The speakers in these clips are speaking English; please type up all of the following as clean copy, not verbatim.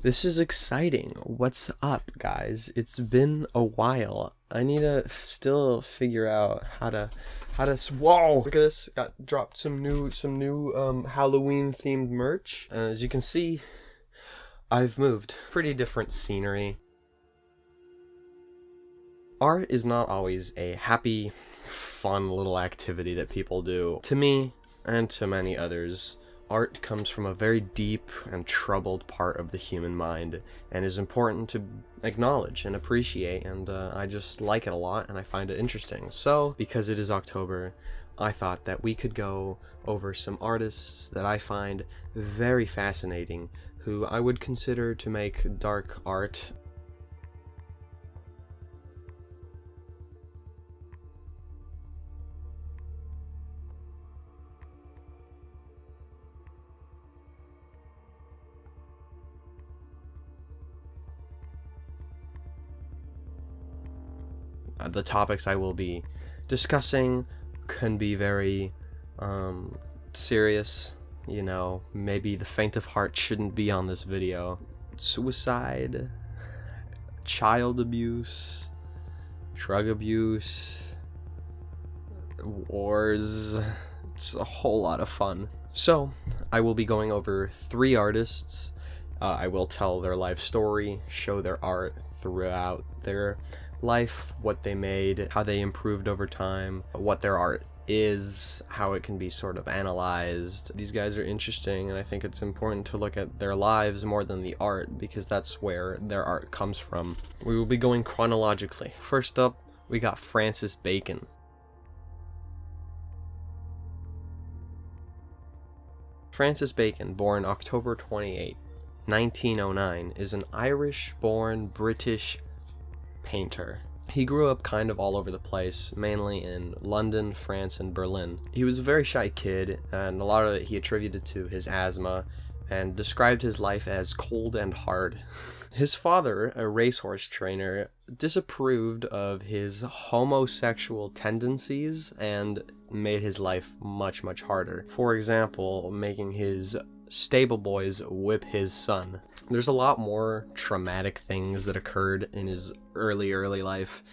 This is exciting. What's up, guys? It's been a while. I need to still figure out how to whoa, look at this. Got dropped some new Halloween themed merch. And as you can see, I've moved. Pretty different scenery. Art is not always a happy, fun little activity that people do. To me, and to many others, art comes from a very deep and troubled part of the human mind and is important to acknowledge and appreciate, and I just like it a lot and I find it interesting. So, because it is October, I thought that we could go over some artists that I find very fascinating, who I would consider to make dark art. The topics I will be discussing can be very serious. You know, maybe the faint of heart shouldn't be on this video. Suicide, child abuse, drug abuse, wars. It's a whole lot of fun. So, I will be going over 3 artists. I will tell their life story, show their art throughout their life, what they made, how they improved over time, what their art is, how it can be sort of analyzed. These guys are interesting, and I think it's important to look at their lives more than the art, because that's where their art comes from. We will be going chronologically. First up, we got Francis Bacon. Francis Bacon, born October 28, 1909, is an Irish-born British painter. He grew up kind of all over the place, mainly in London, France, and Berlin. He was a very shy kid, and a lot of it he attributed to his asthma, and described his life as cold and hard. His father, a racehorse trainer, disapproved of his homosexual tendencies and made his life much, much harder. For example, making his stable boys whip his son. There's a lot more traumatic things that occurred in his early life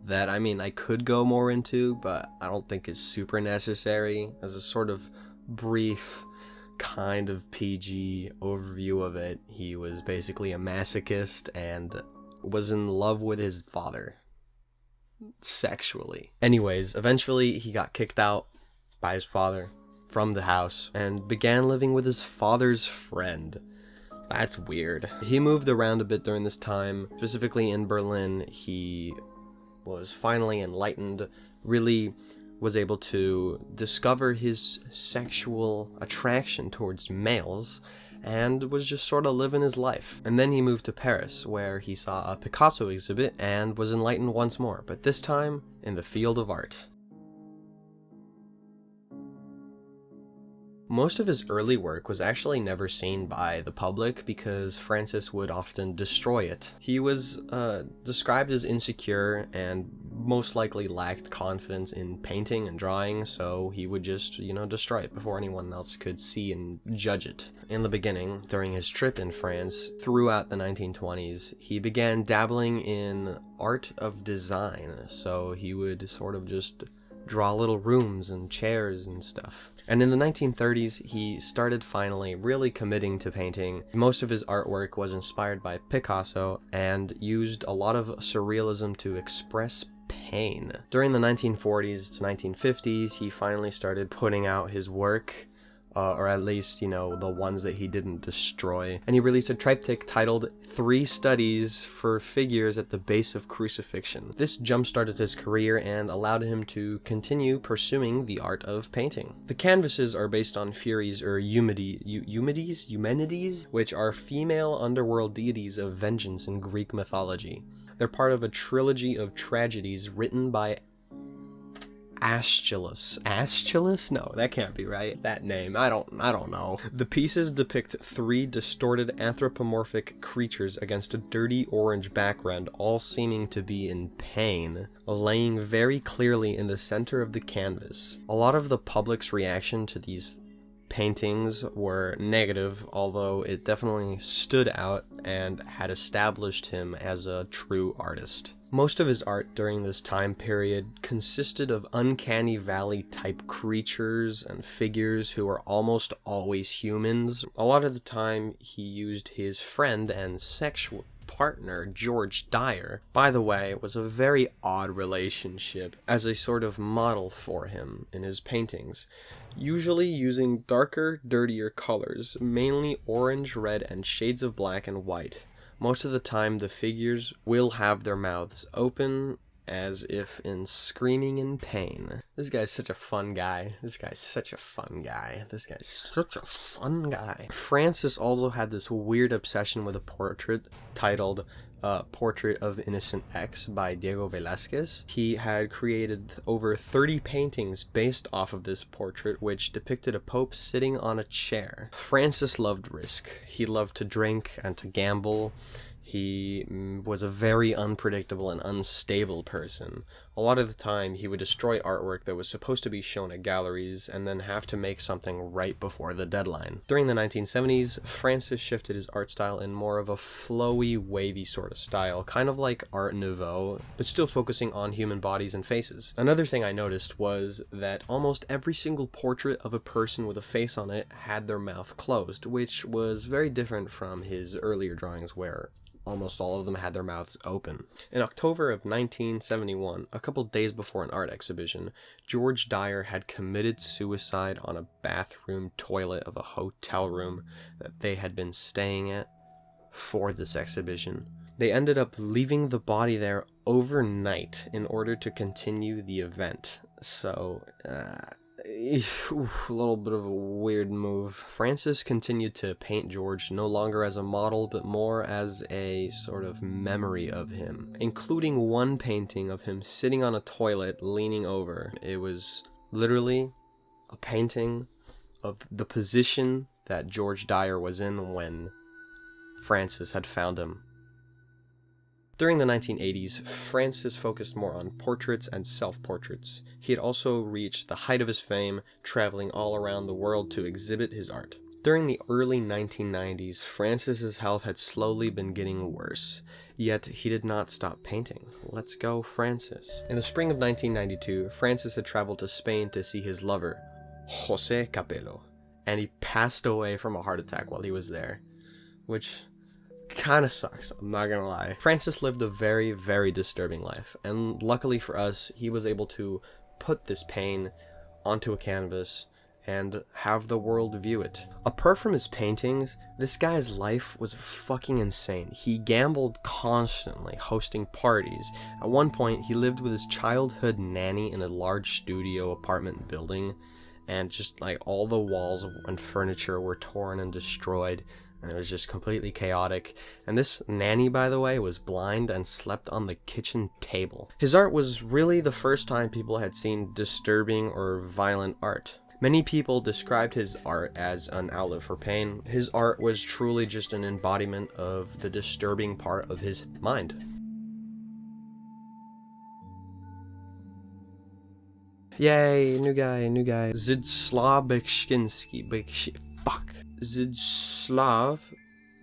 that, I mean, I could go more into, but I don't think is super necessary. As a sort of brief, kind of PG overview of it, he was basically a masochist and was in love with his father. Sexually. Anyways, eventually he got kicked out by his father from the house and began living with his father's friend. That's weird. He moved around a bit during this time. Specifically in Berlin, he was finally enlightened, really was able to discover his sexual attraction towards males, and was just sort of living his life. And then he moved to Paris, where he saw a Picasso exhibit and was enlightened once more, but this time in the field of art. Most of his early work was actually never seen by the public because Francis would often destroy it. He was described as insecure and most likely lacked confidence in painting and drawing, so he would just, destroy it before anyone else could see and judge it. In the beginning, during his trip in France, throughout the 1920s, he began dabbling in art of design, so he would sort of just draw little rooms and chairs and stuff. And in the 1930s, he started finally really committing to painting. Most of his artwork was inspired by Picasso and used a lot of surrealism to express pain. During the 1940s to 1950s, he finally started putting out his work, or at least, the ones that he didn't destroy. And he released a triptych titled 3 Studies for Figures at the Base of Crucifixion. This jump-started his career and allowed him to continue pursuing the art of painting. The canvases are based on Furies or Eumenides, which are female underworld deities of vengeance in Greek mythology. They're part of a trilogy of tragedies written by Aeschylus? No, that can't be right. That name, I don't know. The pieces depict 3 distorted anthropomorphic creatures against a dirty orange background, all seeming to be in pain, laying very clearly in the center of the canvas. A lot of the public's reaction to these paintings were negative, although it definitely stood out and had established him as a true artist. Most of his art during this time period consisted of uncanny valley type creatures and figures who were almost always humans. A lot of the time he used his friend and sexual partner, George Dyer, by the way, was a very odd relationship, as a sort of model for him in his paintings, usually using darker, dirtier colors, mainly orange, red, and shades of black and white. Most of the time the figures will have their mouths open, as if in screaming in pain. This guy's such a fun guy. Francis also had this weird obsession with a portrait titled Portrait of Innocent X by Diego Velázquez. He had created over 30 paintings based off of this portrait, which depicted a pope sitting on a chair. Francis loved risk. He loved to drink and to gamble. He was a very unpredictable and unstable person. A lot of the time, he would destroy artwork that was supposed to be shown at galleries and then have to make something right before the deadline. During the 1970s, Francis shifted his art style in more of a flowy, wavy sort of style, kind of like Art Nouveau, but still focusing on human bodies and faces. Another thing I noticed was that almost every single portrait of a person with a face on it had their mouth closed, which was very different from his earlier drawings where almost all of them had their mouths open. In October of 1971, a couple days before an art exhibition, George Dyer had committed suicide on a bathroom toilet of a hotel room that they had been staying at for this exhibition. They ended up leaving the body there overnight in order to continue the event. So, a little bit of a weird move. Francis continued to paint George no longer as a model, but more as a sort of memory of him, including one painting of him sitting on a toilet leaning over. It was literally a painting of the position that George Dyer was in when Francis had found him. During the 1980s, Francis focused more on portraits and self-portraits. He had also reached the height of his fame, traveling all around the world to exhibit his art. During the early 1990s, Francis's health had slowly been getting worse, yet he did not stop painting. Let's go, Francis. In the spring of 1992, Francis had traveled to Spain to see his lover, José Capello, and he passed away from a heart attack while he was there, which kind of sucks, I'm not gonna lie. Francis lived a very, very disturbing life, and luckily for us, he was able to put this pain onto a canvas and have the world view it. Apart from his paintings, this guy's life was fucking insane. He gambled constantly, hosting parties. At one point, he lived with his childhood nanny in a large studio apartment building, and just like all the walls and furniture were torn and destroyed, and it was just completely chaotic. And this nanny, by the way, was blind and slept on the kitchen table. His art was really the first time people had seen disturbing or violent art. Many people described his art as an outlet for pain. His art was truly just an embodiment of the disturbing part of his mind. Yay, new guy. Zdzisław Zdzisław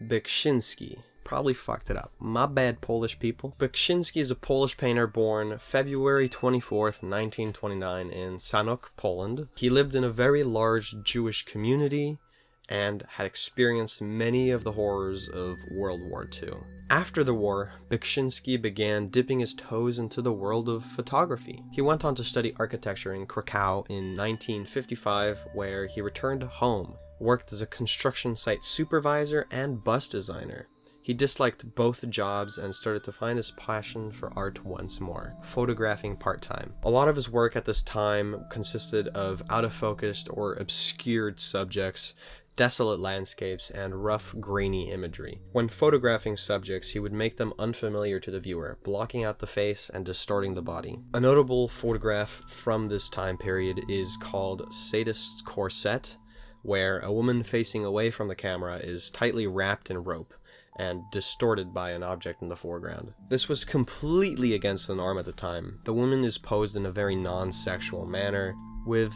Beksiński. Probably fucked it up. My bad, Polish people. Beksiński is a Polish painter born February 24th, 1929 in Sanok, Poland. He lived in a very large Jewish community and had experienced many of the horrors of World War II. After the war, Beksiński began dipping his toes into the world of photography. He went on to study architecture in Krakow in 1955, where he returned home, worked as a construction site supervisor and bus designer. He disliked both jobs and started to find his passion for art once more, photographing part-time. A lot of his work at this time consisted of out-of-focused or obscured subjects, desolate landscapes, and rough, grainy imagery. When photographing subjects, he would make them unfamiliar to the viewer, blocking out the face and distorting the body. A notable photograph from this time period is called Sadist's Corset, where a woman facing away from the camera is tightly wrapped in rope and distorted by an object in the foreground. This was completely against the norm at the time. The woman is posed in a very non-sexual manner, with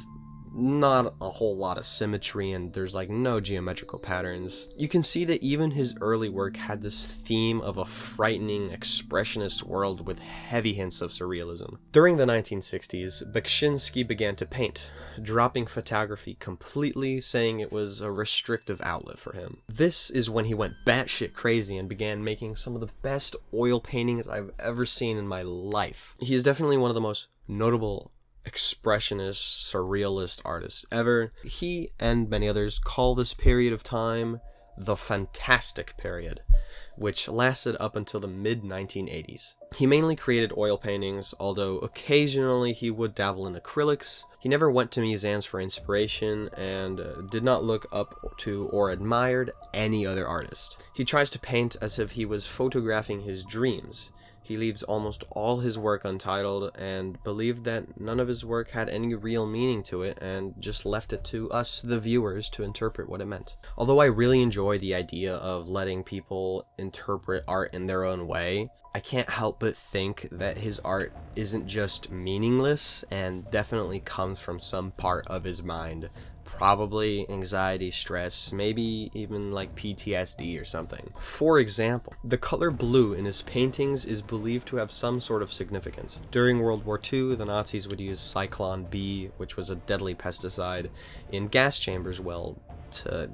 not a whole lot of symmetry, and there's like no geometrical patterns. You can see that even his early work had this theme of a frightening expressionist world with heavy hints of surrealism. During the 1960s, Beksiński began to paint, dropping photography completely, saying it was a restrictive outlet for him. This is when he went batshit crazy and began making some of the best oil paintings I've ever seen in my life. He is definitely one of the most notable expressionist, surrealist artists ever. He and many others call this period of time the Fantastic Period, which lasted up until the mid-1980s. He mainly created oil paintings, although occasionally he would dabble in acrylics. He never went to museums for inspiration and did not look up to or admired any other artist. He tries to paint as if he was photographing his dreams. He leaves almost all his work untitled and believed that none of his work had any real meaning to it and just left it to us, the viewers, to interpret what it meant. Although I really enjoy the idea of letting people interpret art in their own way, I can't help but think that his art isn't just meaningless and definitely comes from some part of his mind. Probably anxiety, stress, maybe even like PTSD or something. For example, the color blue in his paintings is believed to have some sort of significance. During World War II, the Nazis would use Cyclone B, which was a deadly pesticide, in gas chambers, to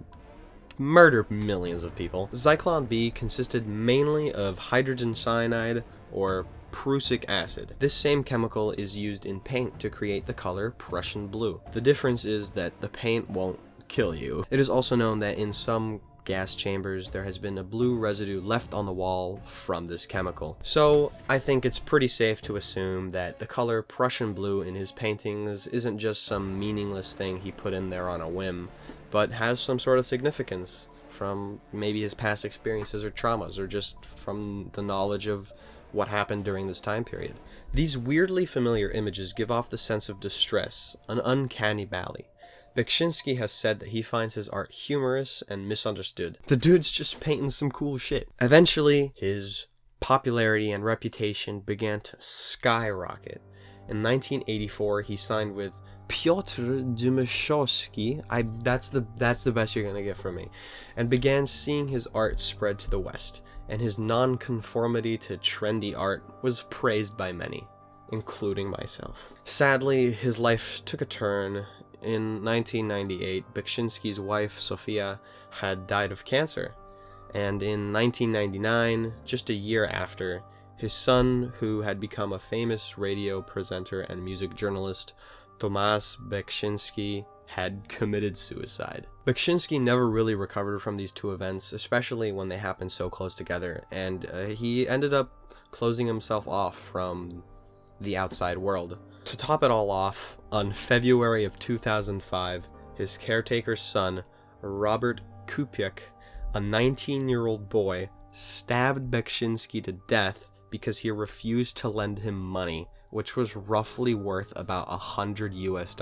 murder millions of people. Zyklon B consisted mainly of hydrogen cyanide, or prussic acid. This same chemical is used in paint to create the color Prussian blue. The difference is that the paint won't kill you. It is also known that in some gas chambers there has been a blue residue left on the wall from this chemical. So I think it's pretty safe to assume that the color Prussian blue in his paintings isn't just some meaningless thing he put in there on a whim, but has some sort of significance from maybe his past experiences or traumas, or just from the knowledge of what happened during this time period. These weirdly familiar images give off the sense of distress, an uncanny valley. Beksiński has said that he finds his art humorous and misunderstood. The dude's just painting some cool shit. Eventually, his popularity and reputation began to skyrocket. In 1984, he signed with Piotr Dmytrzowski, that's the best you're gonna get from me, and began seeing his art spread to the West, and his non-conformity to trendy art was praised by many, including myself. Sadly, his life took a turn. In 1998, Beksiński's wife, Sofia, had died of cancer, and in 1999, just a year after, his son, who had become a famous radio presenter and music journalist, Tomasz Beksiński, had committed suicide. Beksiński never really recovered from these two events, especially when they happened so close together, and he ended up closing himself off from the outside world. To top it all off, on February of 2005, his caretaker's son, Robert Kupiak, a 19-year-old boy, stabbed Beksiński to death because he refused to lend him money, which was roughly worth about $100 US.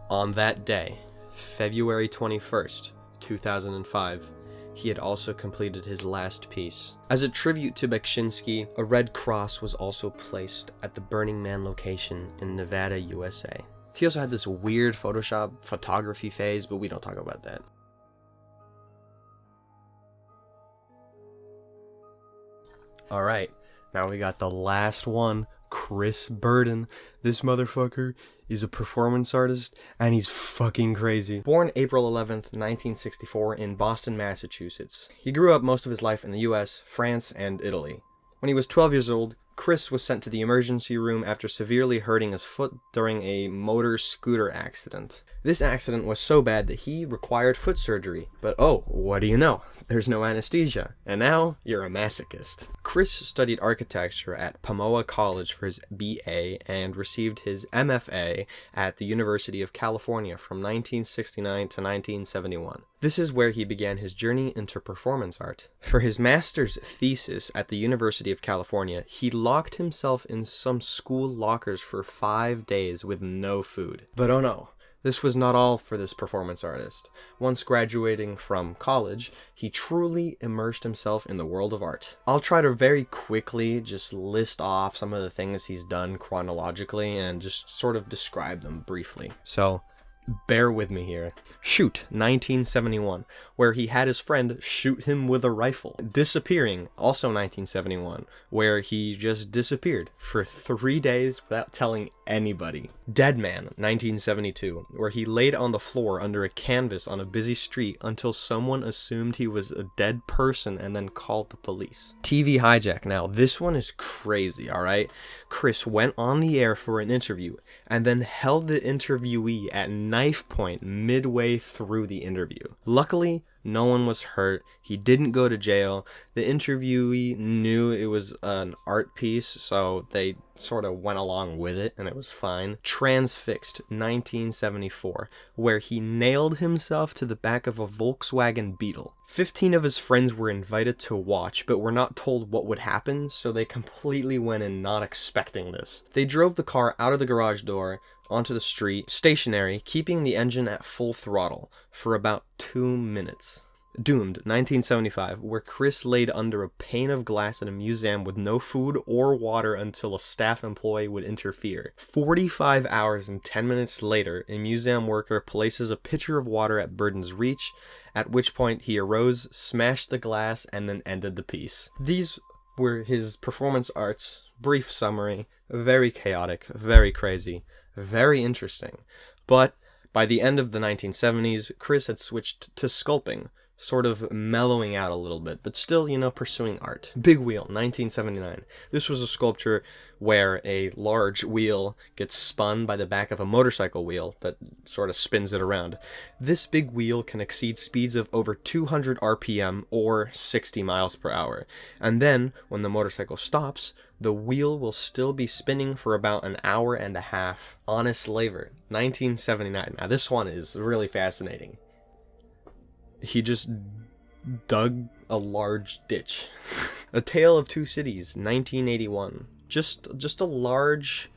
On that day, February 21st, 2005, he had also completed his last piece. As a tribute to Beksiński, a red cross was also placed at the Burning Man location in Nevada, USA. He also had this weird Photoshop photography phase, but we don't talk about that. Alright, now we got the last one, Chris Burden. This motherfucker is a performance artist, and he's fucking crazy. Born April 11th, 1964 in Boston, Massachusetts. He grew up most of his life in the US, France, and Italy. When he was 12 years old, Chris was sent to the emergency room after severely hurting his foot during a motor scooter accident. This accident was so bad that he required foot surgery, but oh, what do you know? There's no anesthesia, and now you're a masochist. Chris studied architecture at Palma College for his BA and received his MFA at the University of California from 1969 to 1971. This is where he began his journey into performance art. For his master's thesis at the University of California, he locked himself in some school lockers for 5 days with no food. But oh no, this was not all for this performance artist. Once graduating from college, he truly immersed himself in the world of art. I'll try to very quickly just list off some of the things he's done chronologically and just sort of describe them briefly. So, bear with me here. Shoot, 1971, where he had his friend shoot him with a rifle. Disappearing, also 1971, where he just disappeared for 3 days without telling anybody. Dead Man, 1972, where he laid on the floor under a canvas on a busy street until someone assumed he was a dead person and then called the police. TV hijack. Now, this one is crazy, alright? Chris went on the air for an interview and then held the interviewee at knife point midway through the interview. Luckily, no one was hurt. He didn't go to jail. The interviewee knew it was an art piece, so they sort of went along with it, and it was fine. Transfixed, 1974, where he nailed himself to the back of a Volkswagen Beetle. 15 of his friends were invited to watch, but were not told what would happen, so they completely went in not expecting this. They drove the car out of the garage door, onto the street, stationary, keeping the engine at full throttle for about 2 minutes. Doomed, 1975, where Chris laid under a pane of glass in a museum with no food or water until a staff employee would interfere. 45 hours and 10 minutes later, a museum worker places a pitcher of water at Burden's reach, at which point he arose, smashed the glass, and then ended the piece. These were his performance arts. Brief summary. Very chaotic, very crazy, very interesting. But by the end of the 1970s, Chris had switched to sculpting, sort of mellowing out a little bit, but still, pursuing art. Big Wheel, 1979. This was a sculpture where a large wheel gets spun by the back of a motorcycle wheel that sort of spins it around. This big wheel can exceed speeds of over 200 RPM or 60 miles per hour. And then, when the motorcycle stops, the wheel will still be spinning for about an hour and a half. Honest Labor, 1979. Now this one is really fascinating. He just dug a large ditch. A Tale of Two Cities, 1981. Just a large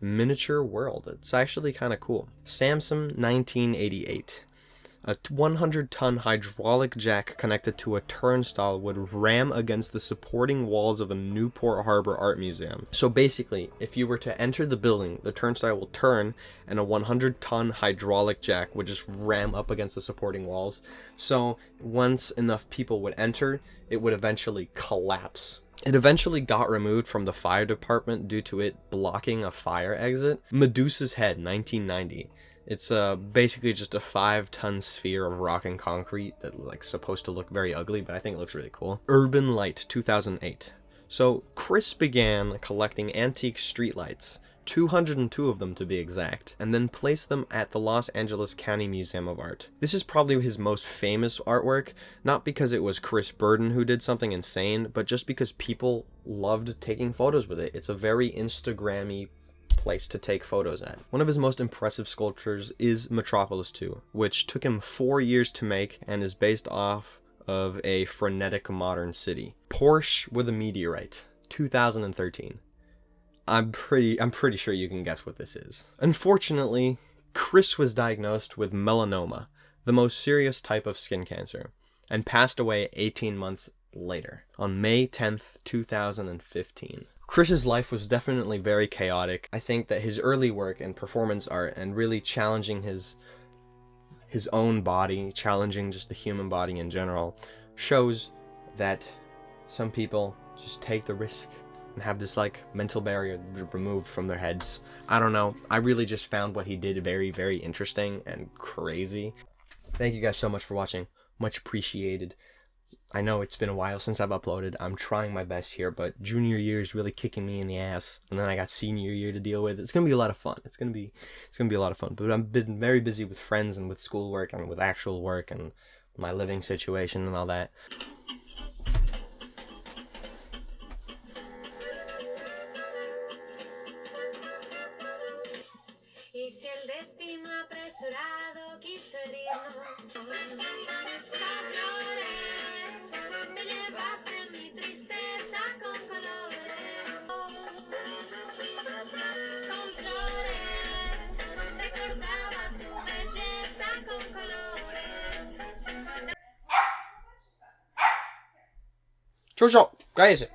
miniature world. It's actually kind of cool. Samson, 1988. A 100-ton hydraulic jack connected to a turnstile would ram against the supporting walls of a Newport Harbor art museum. So basically, if you were to enter the building, the turnstile will turn, and a 100-ton hydraulic jack would just ram up against the supporting walls. So once enough people would enter, it would eventually collapse. It eventually got removed from the fire department due to it blocking a fire exit. Medusa's Head, 1990. It's basically just a 5-ton sphere of rock and concrete that supposed to look very ugly, but I think it looks really cool. Urban Light, 2008. So Chris began collecting antique streetlights, 202 of them to be exact, and then placed them at the Los Angeles County Museum of Art. This is probably his most famous artwork, not because it was Chris Burden who did something insane, but just because people loved taking photos with it. It's a very Instagram-y place to take photos at. One of his most impressive sculptures is Metropolis 2, which took him 4 years to make and is based off of a frenetic modern city. Porsche with a Meteorite, 2013. I'm pretty sure you can guess what this is. Unfortunately, Chris was diagnosed with melanoma, the most serious type of skin cancer, and passed away 18 months later, on May 10th, 2015. Chris's life was definitely very chaotic. I think that his early work in performance art and really challenging his own body, challenging just the human body in general, shows that some people just take the risk and have this mental barrier removed from their heads. I don't know. I really just found what he did very, very interesting and crazy. Thank you guys so much for watching. Much appreciated. I know it's been a while since I've uploaded. I'm trying my best here, but junior year is really kicking me in the ass, and then I got senior year to deal with. It's gonna be a lot of fun. It's gonna be a lot of fun. But I've been very busy with friends and with schoolwork and with actual work and my living situation and all that. Y si el destino apresurado quiso herirnos con flores, te llevaste mi tristeza con colores. Con flores, recordaba tu belleza con colores. Jojo, cállese.